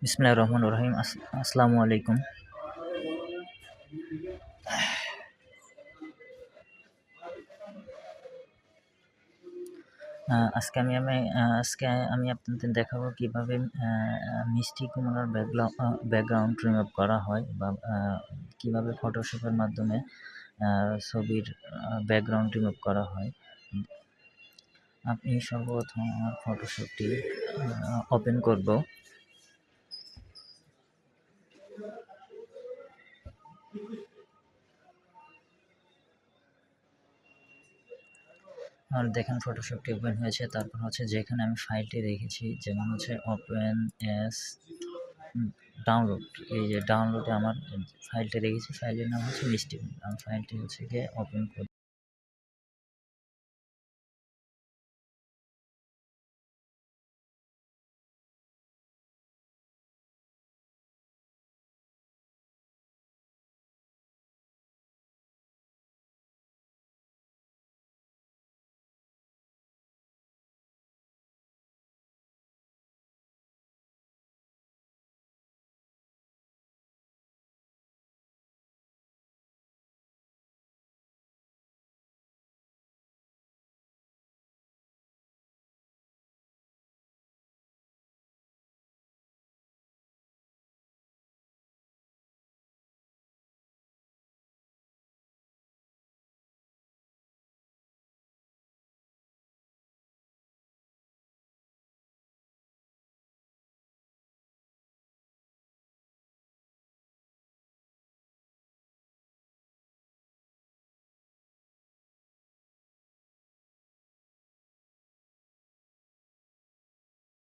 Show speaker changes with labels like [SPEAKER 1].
[SPEAKER 1] বিসমিল্লাহির রহমানির রহিম। আসসালামু আলাইকুম। আজকে আমি আপনাদের দেখাবো কিভাবে মিষ্টি কুমড়ার ব্যাকগ্রাউন্ড রিমুভ করা হয় বা কিভাবে ফটোশপের মাধ্যমে ছবির ব্যাকগ্রাউন্ড রিমুভ করা হয়। আমি সর্বপ্রথম আমার ফটোশপটি ওপেন করব। আর দেখেন ফটোশপটি ওপেন হয়েছে। তারপর হচ্ছে যেখানে আমি ফাইলটি রেখেছি, যেমন হচ্ছে ওপেন এস ডাউনলোড, এই যে ডাউনলোডে আমার ফাইলটি রেখেছি, ফাইলের নাম হচ্ছে মিষ্টি। আমি ফাইলটি হচ্ছে গিয়ে ওপেন করব।